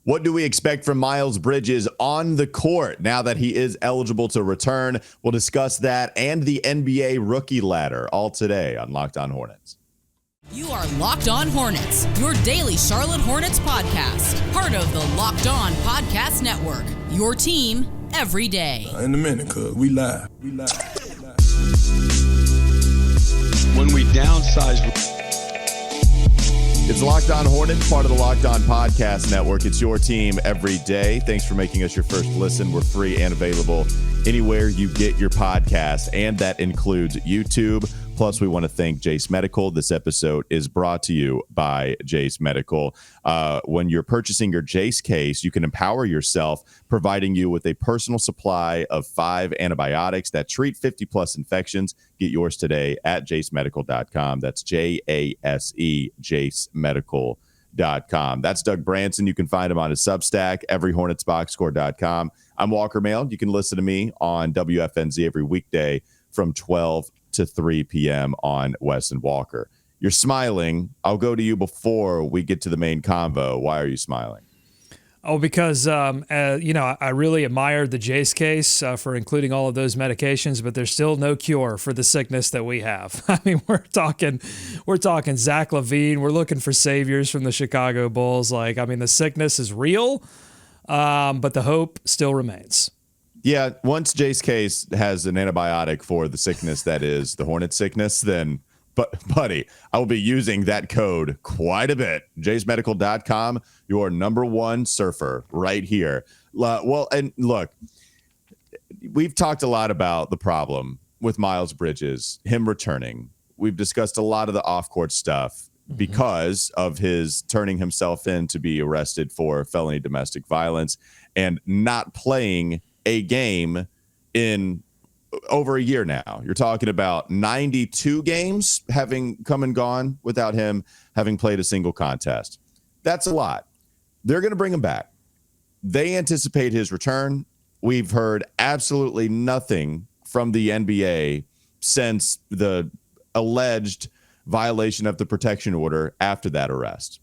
What do we expect from Miles Bridges on the court now that he is eligible to return? We'll discuss that and the NBA rookie ladder all today on Locked On Hornets. You are Locked On Hornets, your daily Charlotte Hornets podcast. Part of the Locked On Podcast Network, your team every day. In a minute, cuz we live. When we downsize. It's Locked On Hornets, part of the Locked On Podcast Network. It's your team every day. Thanks for making us your first listen. We're free and available anywhere you get your podcast, and that includes YouTube. Plus, we want to thank Jace Medical. This episode is brought to you by Jace Medical. When you're purchasing your Jace case, you can empower yourself, providing you with a personal supply of 5 antibiotics that treat 50-plus infections. Get yours today at jacemedical.com. That's J-A-S-E, jacemedical.com. That's Doug Branson. You can find him on his Substack, everyhornetsboxscore.com. I'm Walker Mail. You can listen to me on WFNZ every weekday from 12 to 3 p.m. on Wes and Walker. You're smiling. I'll go to you before we get to the main convo. Why are you smiling? Oh, because, I really admired the Jace case for including all of those medications, but there's still no cure for the sickness that we have. I mean, we're talking Zach LaVine. We're looking for saviors from the Chicago Bulls. The sickness is real, but the hope still remains. Yeah, once Jace Case has an antibiotic for the sickness that is the Hornet sickness, then, buddy, I will be using that code quite a bit. JaceMedical.com, your number one surfer right here. And look, we've talked a lot about the problem with Miles Bridges, him returning. We've discussed a lot of the off-court stuff because of his turning himself in to be arrested for felony domestic violence and not playing a game in over a year now. You're talking about 92 games having come and gone without him having played a single contest. That's a lot. They're going to bring him back. They anticipate his return. We've heard absolutely nothing from the NBA since the alleged violation of the protection order after that arrest.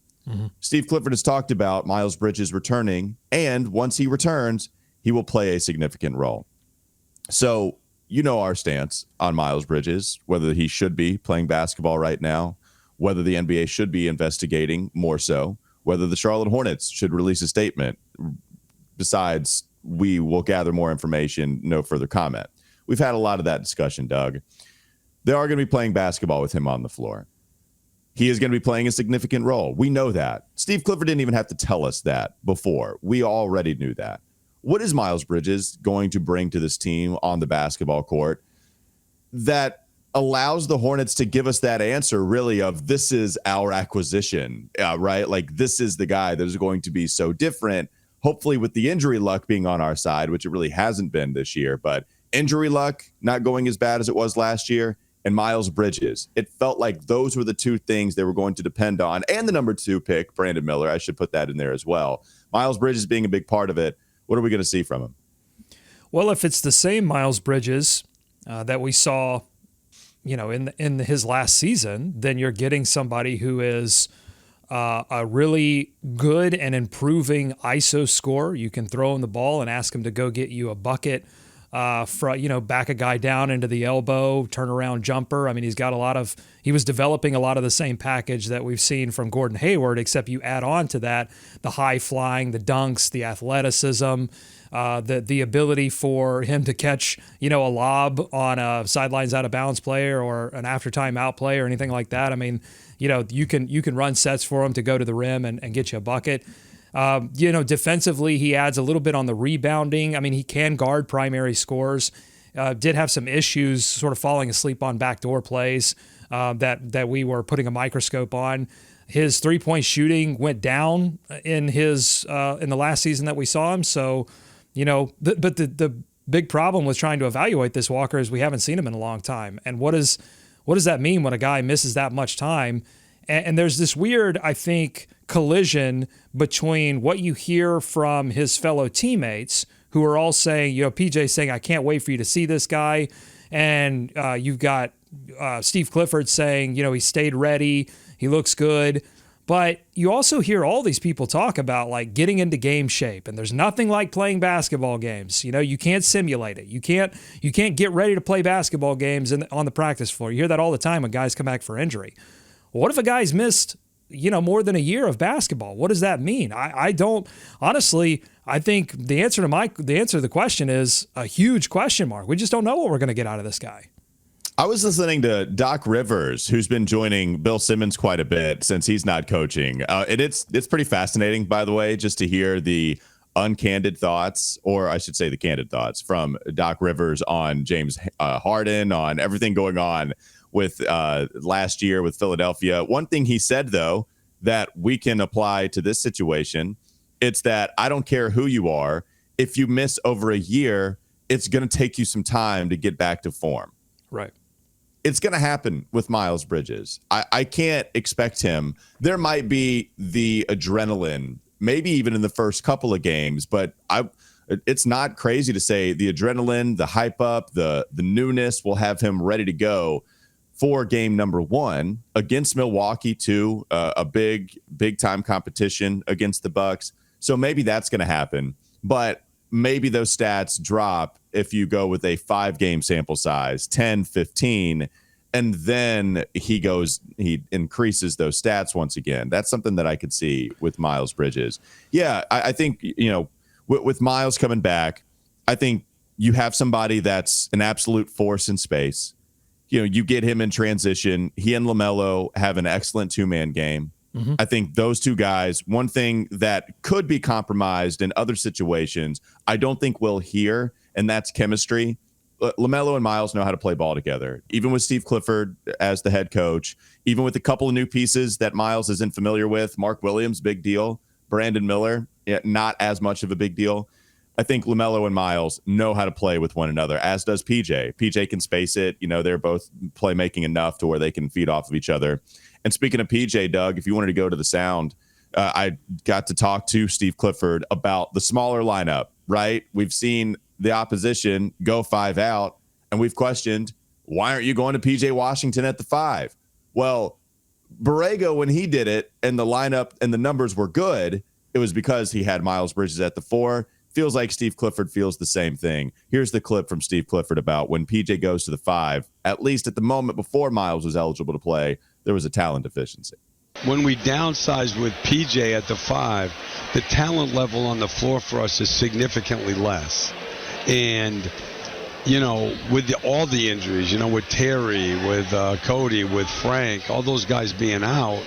Steve Clifford has talked about Miles Bridges returning, and once he returns, he will play a significant role. So, you know our stance on Miles Bridges, whether he should be playing basketball right now, whether the NBA should be investigating more so, whether the Charlotte Hornets should release a statement. Besides, we will gather more information, no further comment. We've had a lot of that discussion, Doug. They are going to be playing basketball with him on the floor. He is going to be playing a significant role. We know that. Steve Clifford didn't even have to tell us that before. We already knew that. What is Miles Bridges going to bring to this team on the basketball court that allows the Hornets to give us that answer, really, of this is our acquisition, right? Like, this is the guy that is going to be so different, hopefully with the injury luck being on our side, which it really hasn't been this year, but injury luck not going as bad as it was last year, and Miles Bridges. It felt like those were the two things they were going to depend on, and the number 2 pick, Brandon Miller. I should put that in there as well. Miles Bridges being a big part of it. What are we going to see from him? Well, if it's the same Miles Bridges that we saw, in his last season, then you're getting somebody who is a really good and improving ISO scorer. You can throw him the ball and ask him to go get you a bucket, back a guy down into the elbow, turnaround jumper. I mean, he was developing a lot of the same package that we've seen from Gordon Hayward, except you add on to that the high flying, the dunks, the athleticism, the ability for him to catch, a lob on a sidelines out of bounds player or an after timeout play or anything like that. I mean, you can run sets for him to go to the rim and get you a bucket. Defensively, he adds a little bit on the rebounding. I mean, he can guard primary scores. Did have some issues sort of falling asleep on backdoor plays that we were putting a microscope on. His three-point shooting went down in the last season that we saw him. So, but the big problem with trying to evaluate this, Walker, is we haven't seen him in a long time. And what does that mean when a guy misses that much time? And there's this weird, I think, collision between what you hear from his fellow teammates who are all saying, PJ saying, I can't wait for you to see this guy. And you've got Steve Clifford saying, he stayed ready. He looks good. But you also hear all these people talk about like getting into game shape, and there's nothing like playing basketball games. You know, you can't simulate it. You can't get ready to play basketball games on the practice floor. You hear that all the time when guys come back for injury. What if a guy's missed, more than a year of basketball? What does that mean? I don't honestly. I think the answer to the question is a huge question mark. We just don't know what we're going to get out of this guy. I was listening to Doc Rivers, who's been joining Bill Simmons quite a bit since he's not coaching. And it's pretty fascinating, by the way, just to hear the uncandid thoughts, or I should say the candid thoughts from Doc Rivers on James Harden, on everything going on with last year with Philadelphia. One thing he said, though, that we can apply to this situation, it's that I don't care who you are. If you miss over a year, it's going to take you some time to get back to form. Right. It's going to happen with Miles Bridges. I can't expect him. There might be the adrenaline, maybe even in the first couple of games, but it's not crazy to say the adrenaline, the hype up, the newness will have him ready to go for game number 1 against Milwaukee, too, a big time competition against the Bucks. So maybe that's going to happen, but maybe those stats drop if you go with a 5-game sample size, 10, 15, and then he increases those stats once again. That's something that I could see with Miles Bridges. Yeah, I think, with Miles coming back, I think you have somebody that's an absolute force in space. You get him in transition. He and LaMelo have an excellent 2-man game. Mm-hmm. I think those two guys, one thing that could be compromised in other situations, I don't think we'll hear, and that's chemistry. LaMelo and Miles know how to play ball together, even with Steve Clifford as the head coach, even with a couple of new pieces that Miles isn't familiar with. Mark Williams, big deal. Brandon Miller, not as much of a big deal. I think LaMelo and Miles know how to play with one another, as does PJ. PJ can space it. They're both playmaking enough to where they can feed off of each other. And speaking of PJ, Doug, if you wanted to go to the sound, I got to talk to Steve Clifford about the smaller lineup, right? We've seen the opposition go 5 out, and we've questioned, why aren't you going to PJ Washington at the 5? Well, Borrego, when he did it and the lineup and the numbers were good, it was because he had Miles Bridges at the 4. Feels like Steve Clifford feels the same thing. Here's the clip from Steve Clifford about when PJ goes to the 5, at least at the moment before Miles was eligible to play, there was a talent deficiency. When we downsized with PJ at the 5, the talent level on the floor for us is significantly less. And, with all the injuries, with Terry, with Cody, with Frank, all those guys being out,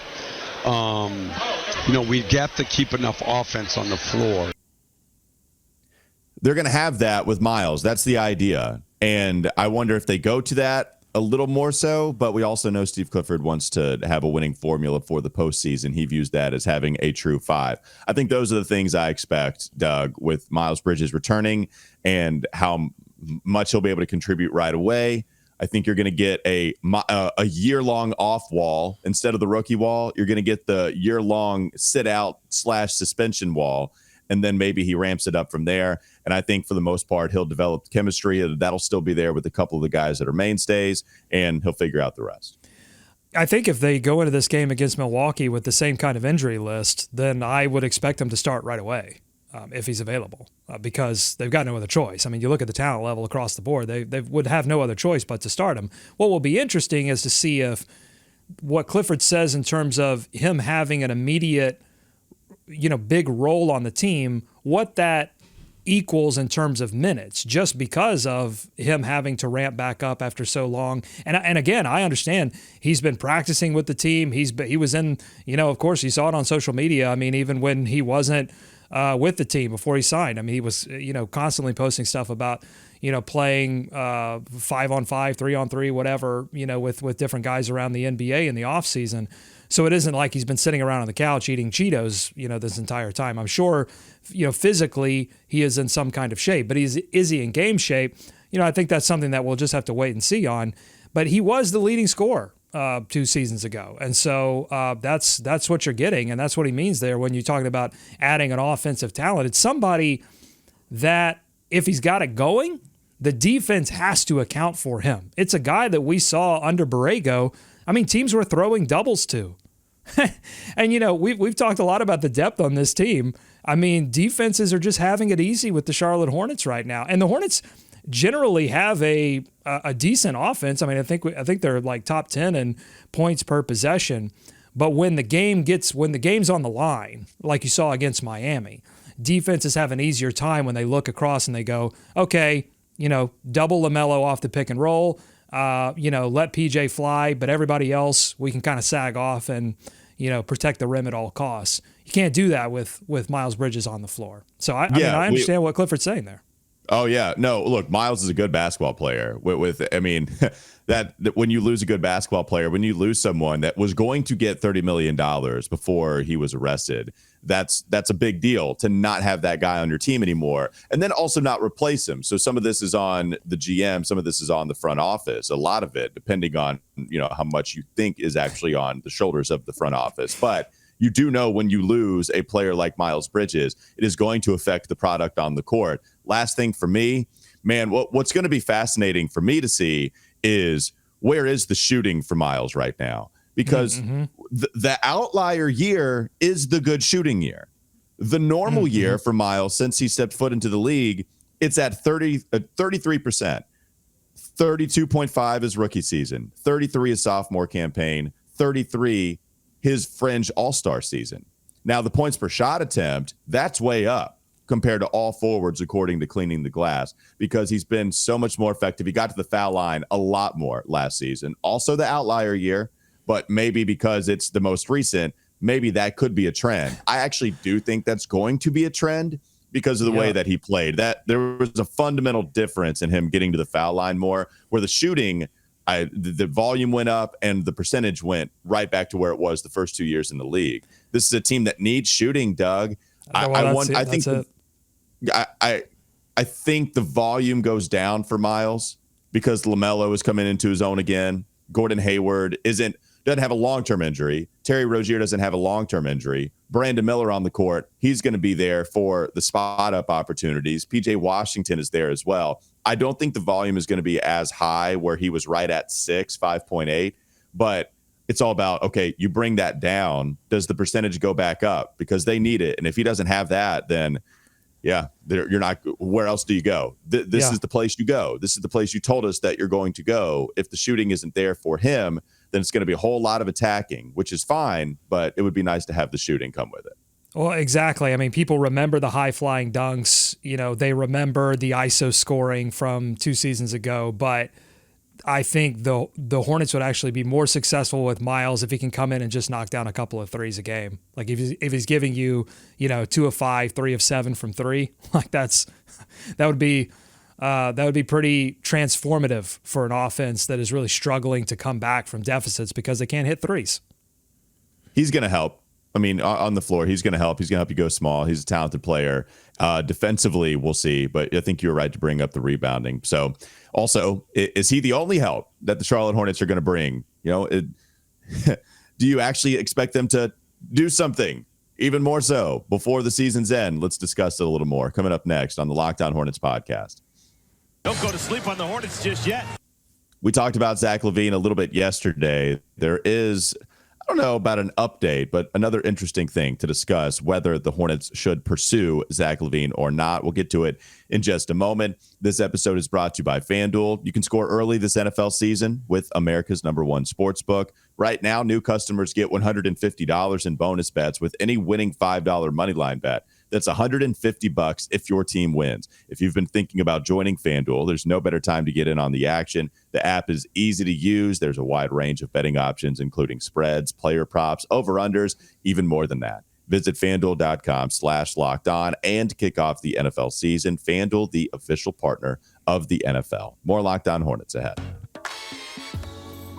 we have to keep enough offense on the floor. They're going to have that with Miles. That's the idea. And I wonder if they go to that a little more so, but we also know Steve Clifford wants to have a winning formula for the postseason. He views that as having a true 5. I think those are the things I expect, Doug, with Miles Bridges returning and how much he'll be able to contribute right away. I think you're going to get a year-long off wall instead of the rookie wall. You're going to get the year-long sit-out/suspension wall, and then maybe he ramps it up from there. And I think for the most part, he'll develop chemistry. That'll still be there with a couple of the guys that are mainstays, and he'll figure out the rest. I think if they go into this game against Milwaukee with the same kind of injury list, then I would expect him to start right away if he's available because they've got no other choice. I mean, you look at the talent level across the board, they would have no other choice but to start him. What will be interesting is to see if what Clifford says in terms of him having an immediate big role on the team, what that equals in terms of minutes, just because of him having to ramp back up after so long. And again, I understand he's been practicing with the team. He was in, of course, you saw it on social media. I mean, even when he wasn't with the team before he signed, I mean, he was, constantly posting stuff about, playing 5-on-5, 3-on-3, whatever, with different guys around the NBA in the off season. So it isn't like he's been sitting around on the couch eating Cheetos, this entire time. I'm sure, physically he is in some kind of shape, but is he in game shape? I think that's something that we'll just have to wait and see on. But he was the leading scorer 2 seasons ago. And so that's what you're getting. And that's what he means there when you're talking about adding an offensive talent. It's somebody that if he's got it going, the defense has to account for him. It's a guy that we saw under Borrego. I mean, teams were throwing doubles to. And, we've talked a lot about the depth on this team. I mean, defenses are just having it easy with the Charlotte Hornets right now. And the Hornets generally have a decent offense. I mean, I think they're like top 10 in points per possession. But when the game's on the line, like you saw against Miami, defenses have an easier time when they look across and they go, okay, double LaMelo off the pick and roll, let PJ fly, but everybody else we can kind of sag off and protect the rim at all costs. You can't do that with Miles Bridges on the floor. So I understand what Clifford's saying there. Oh yeah, no. Look, Miles is a good basketball player. That when you lose a good basketball player, when you lose someone that was going to get $30 million before he was arrested, that's a big deal to not have that guy on your team anymore, and then also not replace him. So some of this is on the GM, some of this is on the front office. A lot of it, depending on how much you think is actually on the shoulders of the front office, but. You do know when you lose a player like Miles Bridges, it is going to affect the product on the court. Last thing for me, man, what's going to be fascinating for me to see is where is the shooting for Miles right now? Because the outlier year is the good shooting year. The normal year for Miles since he stepped foot into the league, it's at 33%. 32.5 is rookie season. 33 is sophomore campaign. 33 his fringe all-star season. Now, the points per shot attempt, that's way up compared to all forwards, according to Cleaning the Glass, because he's been so much more effective. He got to the foul line a lot more last season. Also the outlier year, but maybe because it's the most recent, maybe that could be a trend. I actually do think that's going to be a trend because of the way that he played. That there was a fundamental difference in him getting to the foul line more, where the shooting – the volume went up and the percentage went right back to where it was the first 2 years in the league. This is a team that needs shooting, Doug. I think the volume goes down for Miles because LaMelo is coming into his own again. Gordon Hayward doesn't have a long-term injury. Terry Rozier doesn't have a long-term injury. Brandon Miller on the court, he's going to be there for the spot-up opportunities. PJ Washington is there as well. I don't think the volume is going to be as high where he was right at 5.8, but it's all about, okay, you bring that down. Does the percentage go back up? Because they need it. And if he doesn't have that, then you're not, where else do you go? This is the place you go. This is the place you told us that you're going to go. If the shooting isn't there for him, then it's going to be a whole lot of attacking, which is fine, but it would be nice to have the shooting come with it. Well, exactly. I mean, people remember the high-flying dunks. They remember the ISO scoring from 2 seasons ago, but I think the Hornets would actually be more successful with Miles if he can come in and just knock down a couple of threes a game. Like if he's giving you, 2 of 5, 3 of 7 from 3, like that would be pretty transformative for an offense that is really struggling to come back from deficits because they can't hit threes. He's going to help. I mean, on the floor, he's going to help. He's going to help you go small. He's a talented player. Defensively, we'll see. But I think you're right to bring up the rebounding. So, also, is he the only help that the Charlotte Hornets are going to bring? Do you actually expect them to do something even more so before the season's end? Let's discuss it a little more. Coming up next on the Locked On Hornets podcast. Don't go to sleep on the Hornets just yet. We talked about Zach LaVine a little bit yesterday. There is, I don't know about an update, but another interesting thing to discuss, whether the Hornets should pursue Zach LaVine or not. We'll get to it in just a moment. This episode is brought to you by FanDuel. You can score early this NFL season with America's #1 sportsbook. Right now, new customers get $150 in bonus bets with any winning $5 moneyline bet. That's $150 if your team wins. If you've been thinking about joining FanDuel, there's no better time to get in on the action. The app is easy to use. There's a wide range of betting options, including spreads, player props, over-unders, even more than that. Visit FanDuel.com/lockedon and kick off the NFL season. FanDuel, the official partner of the NFL. More Locked On Hornets ahead.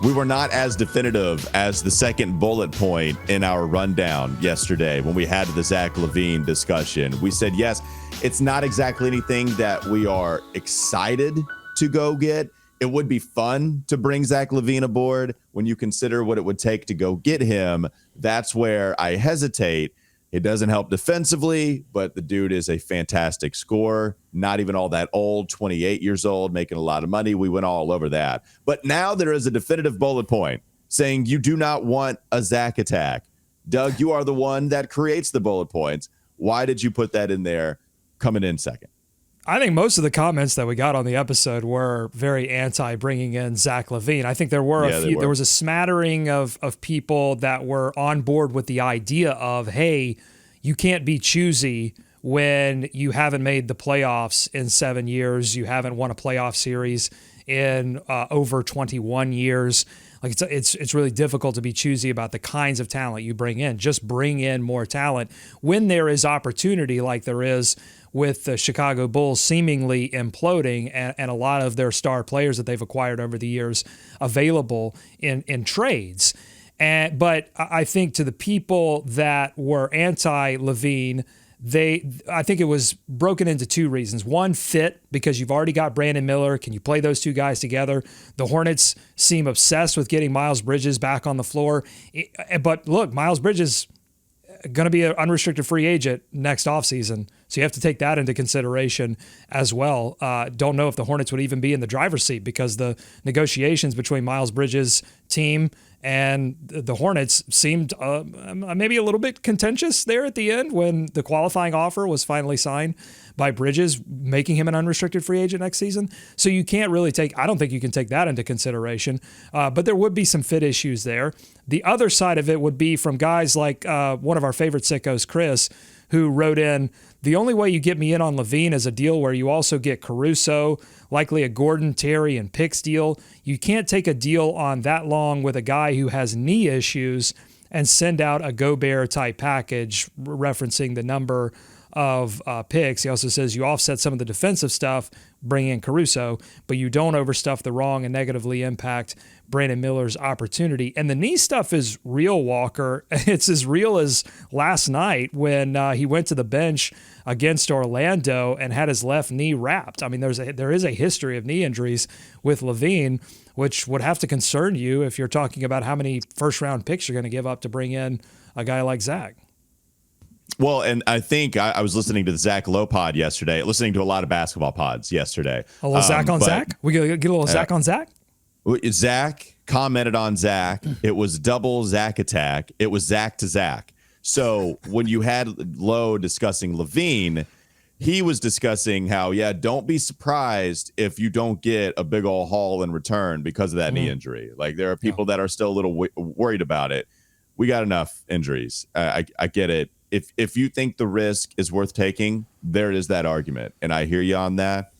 We were not as definitive as the second bullet point in our rundown yesterday when we had the Zach LaVine discussion. We said, yes, it's not exactly anything that we are excited to go get. It would be fun to bring Zach LaVine aboard. When you consider what it would take to go get him, that's where I hesitate. It doesn't help defensively, but the dude is a fantastic scorer. Not even all that old, 28 years old, making a lot of money. We went all over that. But now there is a definitive bullet point saying you do not want a Zach attack. Doug, you are the one that creates the bullet points. Why did you put that in there coming in second? I think most of the comments that we got on the episode were very anti bringing in Zach LaVine. I think there were a few. There was a smattering of people that were on board with the idea of, hey, you can't be choosy when you haven't made the playoffs in 7 years, you haven't won a playoff series in over 21 years. Like it's really difficult to be choosy about the kinds of talent you bring in. Just bring in more talent when there is opportunity, like there is with the Chicago Bulls seemingly imploding and a lot of their star players that they've acquired over the years available in trades. But I think to the people that were anti-LaVine, I think it was broken into two reasons. One, fit, because you've already got Brandon Miller. Can you play those two guys together? The Hornets seem obsessed with getting Miles Bridges back on the floor. But look, Miles Bridges going to be an unrestricted free agent next offseason. So you have to take that into consideration as well. Don't know if the Hornets would even be in the driver's seat because the negotiations between Miles Bridges' team and the Hornets seemed maybe a little bit contentious there at the end when the qualifying offer was finally signed by Bridges, making him an unrestricted free agent next season. So you can't really I don't think you can take that into consideration, but there would be some fit issues there. The other side of it would be from guys like one of our favorite sickos, Chris, who wrote in, the only way you get me in on LaVine is a deal where you also get Caruso, likely a Gordon, Terry, and Picks deal. You can't take a deal on that long with a guy who has knee issues and send out a Gobert-type package referencing the number of picks. He also says you offset some of the defensive stuff, bring in Caruso, but you don't overstuff the wrong and negatively impact Brandon Miller's opportunity. And the knee stuff is real, Walker. It's as real as last night when he went to the bench against Orlando and had his left knee wrapped. I mean, there is a history of knee injuries with LaVine, which would have to concern you if you're talking about how many first-round picks you're going to give up to bring in a guy like Zach. Well, and I think I was listening to the Zach Lowe pod yesterday, listening to a lot of basketball pods yesterday. A little Zach on Zach? We get a little Zach on Zach? Zach commented on Zach. It was double Zach attack. It was Zach to Zach. So when you had Lowe discussing LaVine, he was discussing how, don't be surprised if you don't get a big old haul in return because of that knee injury. Like there are people that are still a little worried about it. We got enough injuries. I get it. If you think the risk is worth taking, there is that argument. And I hear you on that.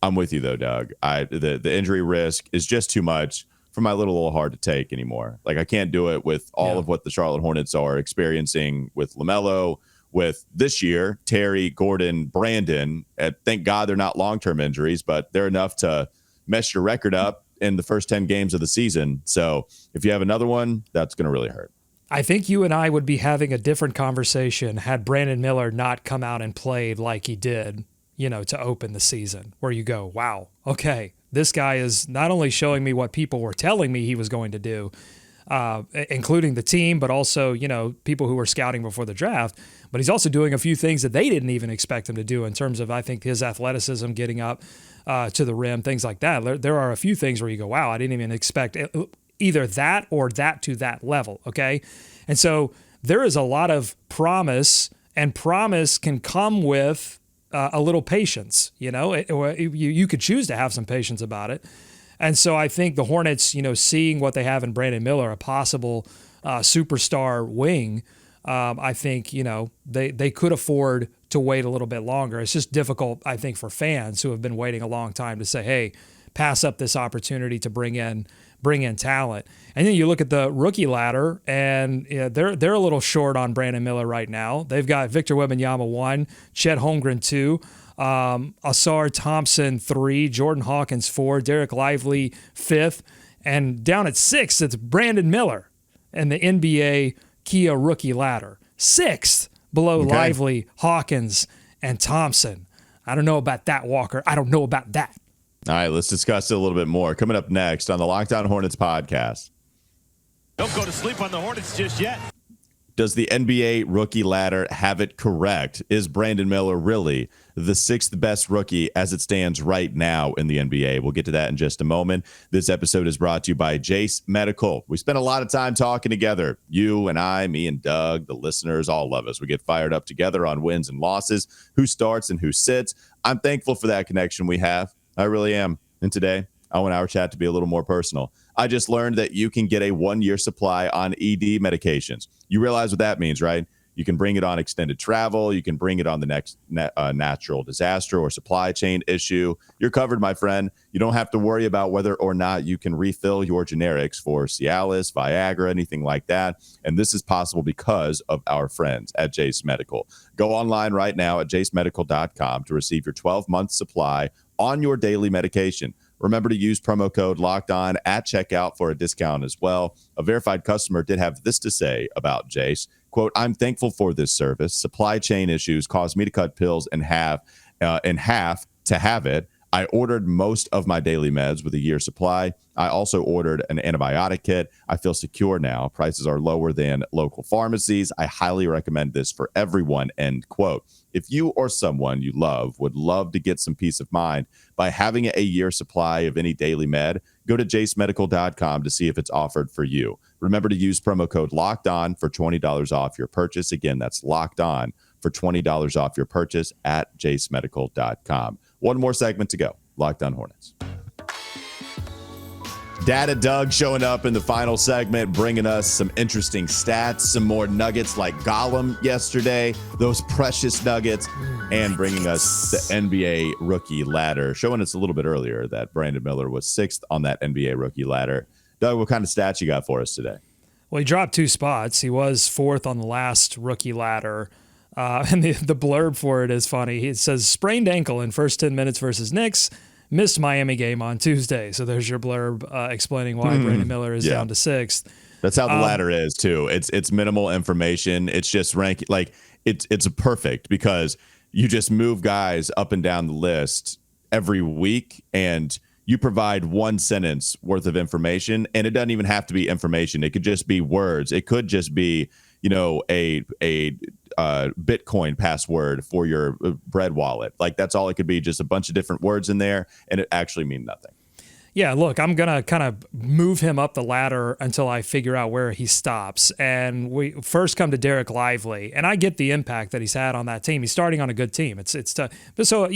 I'm with you though, Doug. The injury risk is just too much for my little heart to take anymore. Like I can't do it with all of what the Charlotte Hornets are experiencing with LaMelo, with this year, Terry, Gordon, Brandon. Thank God they're not long-term injuries, but they're enough to mess your record up in the first 10 games of the season. So if you have another one, that's going to really hurt. I think you and I would be having a different conversation had Brandon Miller not come out and played like he did, to open the season, where you go, wow, okay, this guy is not only showing me what people were telling me he was going to do, including the team, but also, people who were scouting before the draft, but he's also doing a few things that they didn't even expect him to do in terms of, I think, his athleticism, getting up to the rim, things like that. There are a few things where you go, wow, I didn't even expect it. Either that or that to that level, okay? And so there is a lot of promise, and promise can come with a little patience, you could choose to have some patience about it. And so I think the Hornets, seeing what they have in Brandon Miller, a possible superstar wing, I think, they could afford to wait a little bit longer. It's just difficult, I think, for fans who have been waiting a long time to say, hey, pass up this opportunity to bring in talent. And then you look at the rookie ladder, and they're a little short on Brandon Miller right now. They've got Victor Wembanyama 1, Chet Holmgren 2, Asar Thompson 3, Jordan Hawkins 4, Derek Lively 5th, and down at 6th, it's Brandon Miller and the NBA Kia rookie ladder. 6th below Lively, Hawkins, and Thompson. I don't know about that, Walker. I don't know about that. All right, let's discuss it a little bit more. Coming up next on the Locked On Hornets podcast. Don't go to sleep on the Hornets just yet. Does the NBA rookie ladder have it correct? Is Brandon Miller really the sixth best rookie as it stands right now in the NBA? We'll get to that in just a moment. This episode is brought to you by Jace Medical. We spent a lot of time talking together. You and I, me and Doug, the listeners, all of us. We get fired up together on wins and losses, who starts and who sits. I'm thankful for that connection we have. I really am. And today, I want our chat to be a little more personal. I just learned that you can get a 1-year supply on ED medications. You realize what that means, right? You can bring it on extended travel. You can bring it on the next natural disaster or supply chain issue. You're covered, my friend. You don't have to worry about whether or not you can refill your generics for Cialis, Viagra, anything like that. And this is possible because of our friends at Jace Medical. Go online right now at jacemedical.com to receive your 12-month supply on your daily medication. Remember to use promo code LOCKEDON at checkout for a discount as well. A verified customer did have this to say about Jace. Quote, I'm thankful for this service. Supply chain issues caused me to cut pills in half to have it. I ordered most of my daily meds with a year supply. I also ordered an antibiotic kit. I feel secure now. Prices are lower than local pharmacies. I highly recommend this for everyone, end quote. If you or someone you love would love to get some peace of mind by having a year supply of any daily med, go to jacemedical.com to see if it's offered for you. Remember to use promo code LOCKEDON for $20 off your purchase. Again, that's locked on for $20 off your purchase at jacemedical.com. One more segment to go. Locked On Hornets. Data Doug showing up in the final segment, bringing us some interesting stats, some more nuggets like Gollum yesterday, those precious nuggets, and bringing us the NBA rookie ladder, showing us a little bit earlier that Brandon Miller was sixth on that NBA rookie ladder. Doug, what kind of stats you got for us today? Well, he dropped 2 spots. He was fourth on the last rookie ladder. And the blurb for it is funny. It says, sprained ankle in first 10 minutes versus Knicks. Missed Miami game on Tuesday. So there's your blurb explaining why Brandon Miller is down to sixth. That's how the ladder is, too. It's minimal information. It's just ranking. Like, it's perfect because you just move guys up and down the list every week, and you provide one sentence worth of information, and it doesn't even have to be information. It could just be words. It could just be, a Bitcoin password for your bread wallet. Like, that's all it could be, just a bunch of different words in there, and it actually mean nothing. Yeah, look, I'm going to kind of move him up the ladder until I figure out where he stops. And we first come to Derek Lively, and I get the impact that he's had on that team. He's starting on a good team. It's tough. But so,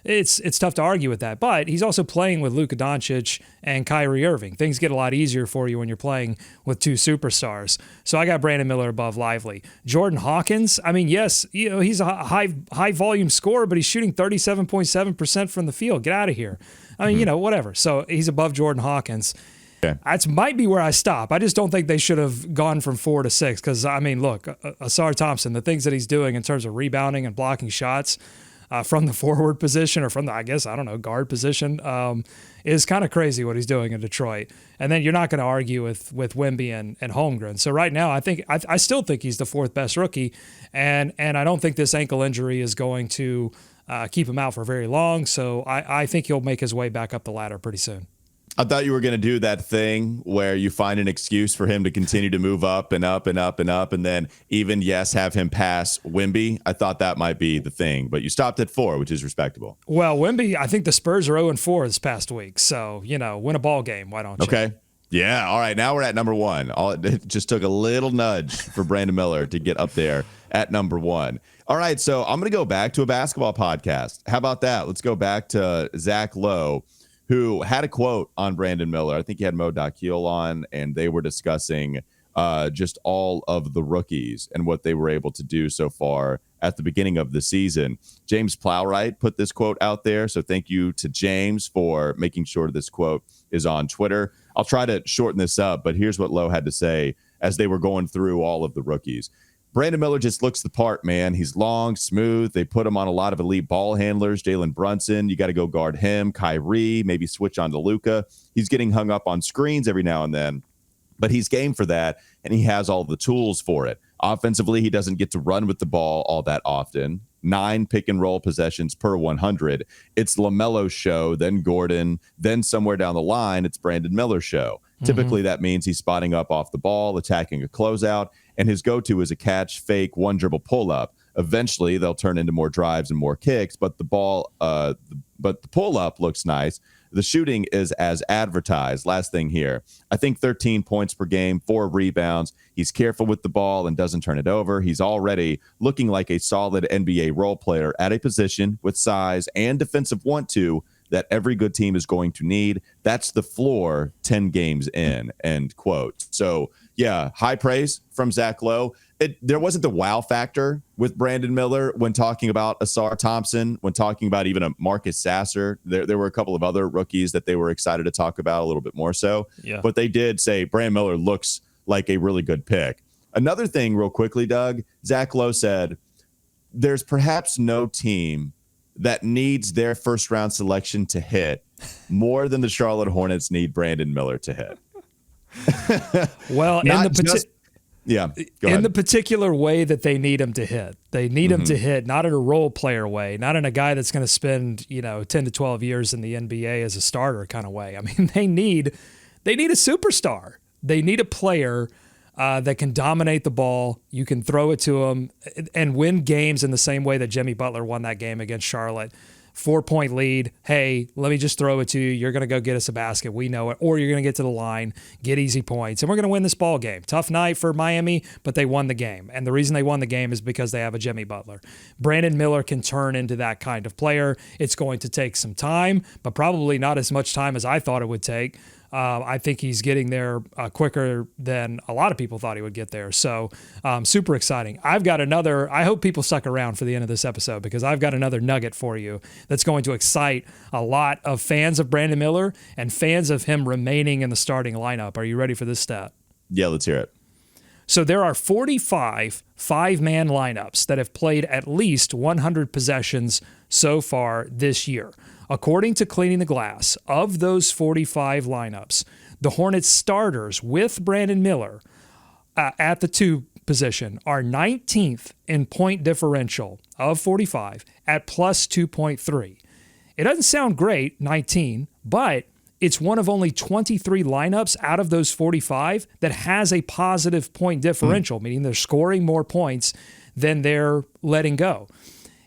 it's tough to argue with that. But he's also playing with Luka Doncic and Kyrie Irving. Things get a lot easier for you when you're playing with 2 superstars. So I got Brandon Miller above Lively. Jordan Hawkins, I mean, yes, he's a high volume scorer, but he's shooting 37.7% from the field. Get out of here. I mean, whatever. So he's above Jordan Hawkins. Okay. That might be where I stop. I just don't think they should have gone from 4 to 6 because, I mean, look, Asar Thompson, the things that he's doing in terms of rebounding and blocking shots from the forward position or from the, guard position is kind of crazy what he's doing in Detroit. And then you're not going to argue with Wemby and Holmgren. So right now, I still think he's the 4th best rookie, and I don't think this ankle injury is going to keep him out for very long. So I think he'll make his way back up the ladder pretty soon. I thought you were going to do that thing where you find an excuse for him to continue to move up and up and up and up, and then even, have him pass Wemby. I thought that might be the thing, but you stopped at 4, which is respectable. Well, Wemby, I think the Spurs are 0-4 this past week. So, win a ball game. Why don't you? Okay. Yeah. All right. Now we're at number 1. It just took a little nudge for Brandon Miller to get up there at number 1. All right. So I'm going to go back to a basketball podcast. How about that? Let's go back to Zach Lowe, who had a quote on Brandon Miller. I think he had Mo Dakhil on, and they were discussing just all of the rookies and what they were able to do so far at the beginning of the season. James Plowright put this quote out there, so thank you to James for making sure this quote is on Twitter. I'll try to shorten this up, but here's what Lowe had to say as they were going through all of the rookies. Brandon Miller just looks the part, man. He's long, smooth. They put him on a lot of elite ball handlers. Jalen Brunson, you got to go guard him. Kyrie, maybe switch on to Luka. He's getting hung up on screens every now and then, but he's game for that, and he has all the tools for it. Offensively, he doesn't get to run with the ball all that often. 9 pick-and-roll possessions per 100. It's LaMelo's show, then Gordon, then somewhere down the line, it's Brandon Miller's show. Typically, that means he's spotting up off the ball, attacking a closeout, and his go-to is a catch, fake, one dribble pull-up. Eventually, they'll turn into more drives and more kicks, but the pull-up looks nice. The shooting is as advertised. Last thing here, I think 13 points per game, 4 rebounds. He's careful with the ball and doesn't turn it over. He's already looking like a solid NBA role player at a position with size and defensive want-to that every good team is going to need. That's the floor 10 games in, end quote. So, yeah, high praise from Zach Lowe. There wasn't the wow factor with Brandon Miller when talking about Asar Thompson, when talking about even a Marcus Sasser. There were a couple of other rookies that they were excited to talk about a little bit more so. Yeah. But they did say Brandon Miller looks like a really good pick. Another thing real quickly, Doug, Zach Lowe said, there's perhaps no team that needs their first round selection to hit more than the Charlotte Hornets need Brandon Miller to hit. Well, in the particular way that they need him to hit. They need him to hit, not in a role player way, not in a guy that's going to spend, 10 to 12 years in the NBA as a starter kind of way. I mean, they need a superstar. They need a player that can dominate the ball. You can throw it to him and win games in the same way that Jimmy Butler won that game against Charlotte. 4-point lead. Hey, let me just throw it to you. You're going to go get us a basket. We know it. Or you're going to get to the line, get easy points, and we're going to win this ball game. Tough night for Miami, but they won the game. And the reason they won the game is because they have a Jimmy Butler. Brandon Miller can turn into that kind of player. It's going to take some time, but probably not as much time as I thought it would take. I think he's getting there quicker than a lot of people thought he would get there. So super exciting. I've got another, I hope people stuck around for the end of this episode because I've got another nugget for you that's going to excite a lot of fans of Brandon Miller and fans of him remaining in the starting lineup. Are you ready for this stat? Yeah, let's hear it. So there are 45 five-man lineups that have played at least 100 possessions so far this year. According to Cleaning the Glass, of those 45 lineups, the Hornets starters with Brandon Miller at the 2 position are 19th in point differential of 45 at plus 2.3. It doesn't sound great, 19, but it's one of only 23 lineups out of those 45 that has a positive point differential, meaning they're scoring more points than they're letting go.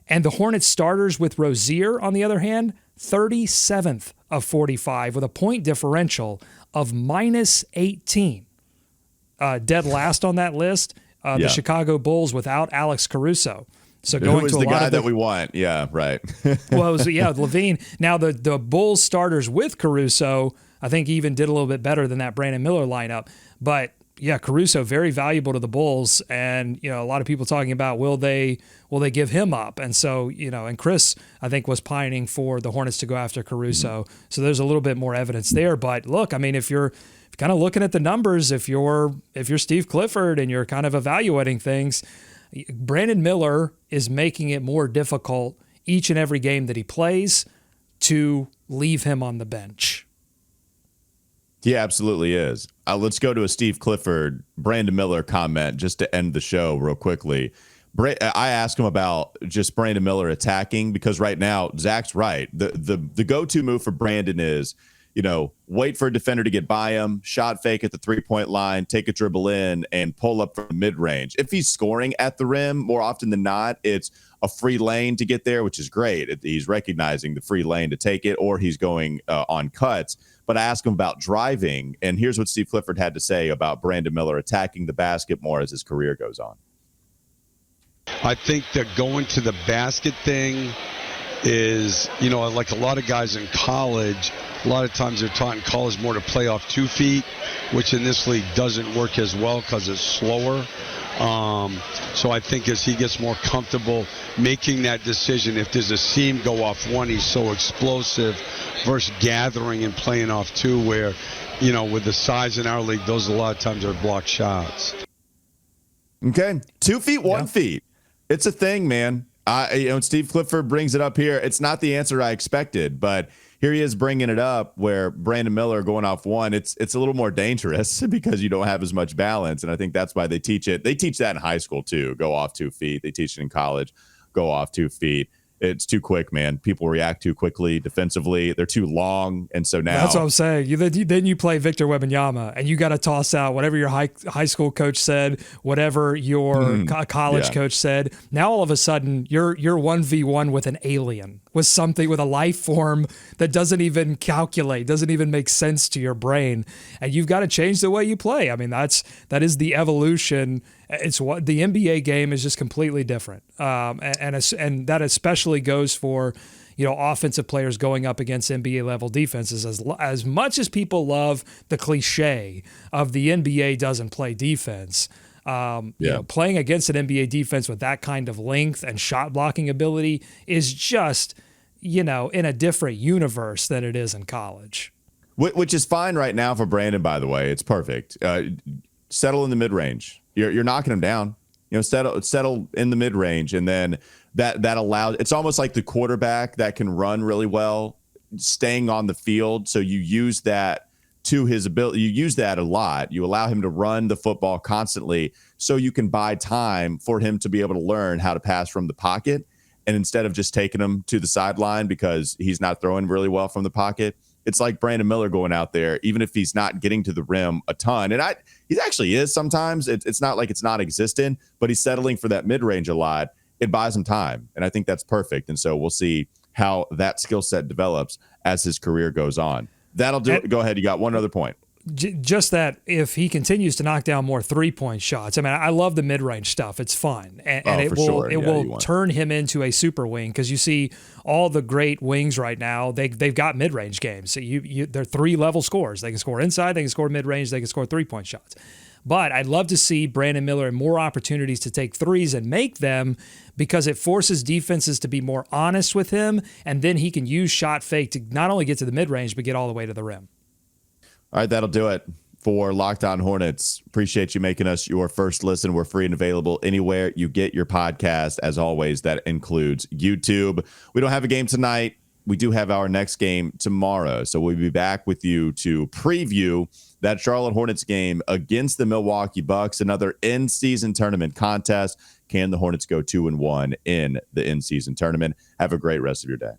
And the Hornets starters with Rozier, on the other hand, 37th of 45 with a point differential of minus 18. Dead last on that list, the Chicago Bulls without Alex Caruso. So going who is to a the lot guy of that we want? Yeah, right. Well, it was, LaVine. Now the Bulls starters with Caruso, I think even did a little bit better than that Brandon Miller lineup. But yeah, Caruso very valuable to the Bulls, and a lot of people talking about will they give him up? And so and Chris I think was pining for the Hornets to go after Caruso. So there's a little bit more evidence there. But look, I mean, if you're kind of looking at the numbers, if you're Steve Clifford and you're kind of evaluating things, Brandon Miller is making it more difficult each and every game that he plays to leave him on the bench. He absolutely is. Let's go to a Steve Clifford, Brandon Miller comment just to end the show real quickly. I asked him about just Brandon Miller attacking because right now, Zach's right. The go-to move for Brandon is, wait for a defender to get by him, shot fake at the 3-point line, take a dribble in, and pull up from the mid-range. If he's scoring at the rim, more often than not, it's a free lane to get there, which is great. He's recognizing the free lane to take it, or he's going on cuts. But I asked him about driving, and here's what Steve Clifford had to say about Brandon Miller attacking the basket more as his career goes on. I think that going to the basket thing is, like a lot of guys in college, a lot of times they're taught in college more to play off 2 feet, which in this league doesn't work as well because it's slower. So I think as he gets more comfortable making that decision, if there's a seam go off 1, he's so explosive versus gathering and playing off 2 where, with the size in our league, those a lot of times are blocked shots. Okay. 2 feet, 1 feet. It's a thing, man. Steve Clifford brings it up here. It's not the answer I expected, but here he is bringing it up where Brandon Miller going off 1. It's a little more dangerous because you don't have as much balance. And I think that's why they teach it. They teach that in high school too. Go off 2 feet. They teach it in college. Go off 2 feet. it's too quick, man. People react too quickly defensively. They're too long. And so now that's what I'm saying. Then you play Victor Wembanyama and you got to toss out whatever your high school coach said, whatever your college coach said. Now all of a sudden you're 1v1 with an alien, with something, with a life form that doesn't even calculate, doesn't even make sense to your brain. And you've got to change the way you play. I mean, that is the evolution. It's what the NBA game is, just completely different. And that especially goes for, offensive players going up against NBA level defenses. As much as people love the cliche of the NBA doesn't play defense, playing against an NBA defense with that kind of length and shot blocking ability is just, in a different universe than it is in college. Which is fine right now for Brandon, by the way. It's perfect. Settle in the mid range. You're knocking him down. Settle in the mid range, and then that allows. It's almost like the quarterback that can run really well, staying on the field. So you use that to his ability. You use that a lot. You allow him to run the football constantly, so you can buy time for him to be able to learn how to pass from the pocket. And instead of just taking him to the sideline because he's not throwing really well from the pocket, it's like Brandon Miller going out there, even if he's not getting to the rim a ton. And he actually is sometimes. It's not like it's not existent, but he's settling for that mid-range a lot. It buys him time. And I think that's perfect. And so we'll see how that skill set develops as his career goes on. That'll do it. Go ahead. You got one other point. Just that if he continues to knock down more 3-point shots, I mean, I love the mid-range stuff. It's fun. And it will turn him into a super wing, because you see all the great wings right now, they've got mid-range games. So they're 3-level scores. They can score inside, they can score mid-range, they can score 3-point shots. But I'd love to see Brandon Miller in more opportunities to take threes and make them, because it forces defenses to be more honest with him, and then he can use shot fake to not only get to the mid-range, but get all the way to the rim. All right, that'll do it for Locked On Hornets. Appreciate you making us your first listen. We're free and available anywhere you get your podcast. As always, that includes YouTube. We don't have a game tonight. We do have our next game tomorrow. So we'll be back with you to preview that Charlotte Hornets game against the Milwaukee Bucks, another in-season tournament contest. Can the Hornets go 2-1 in the in-season tournament? Have a great rest of your day.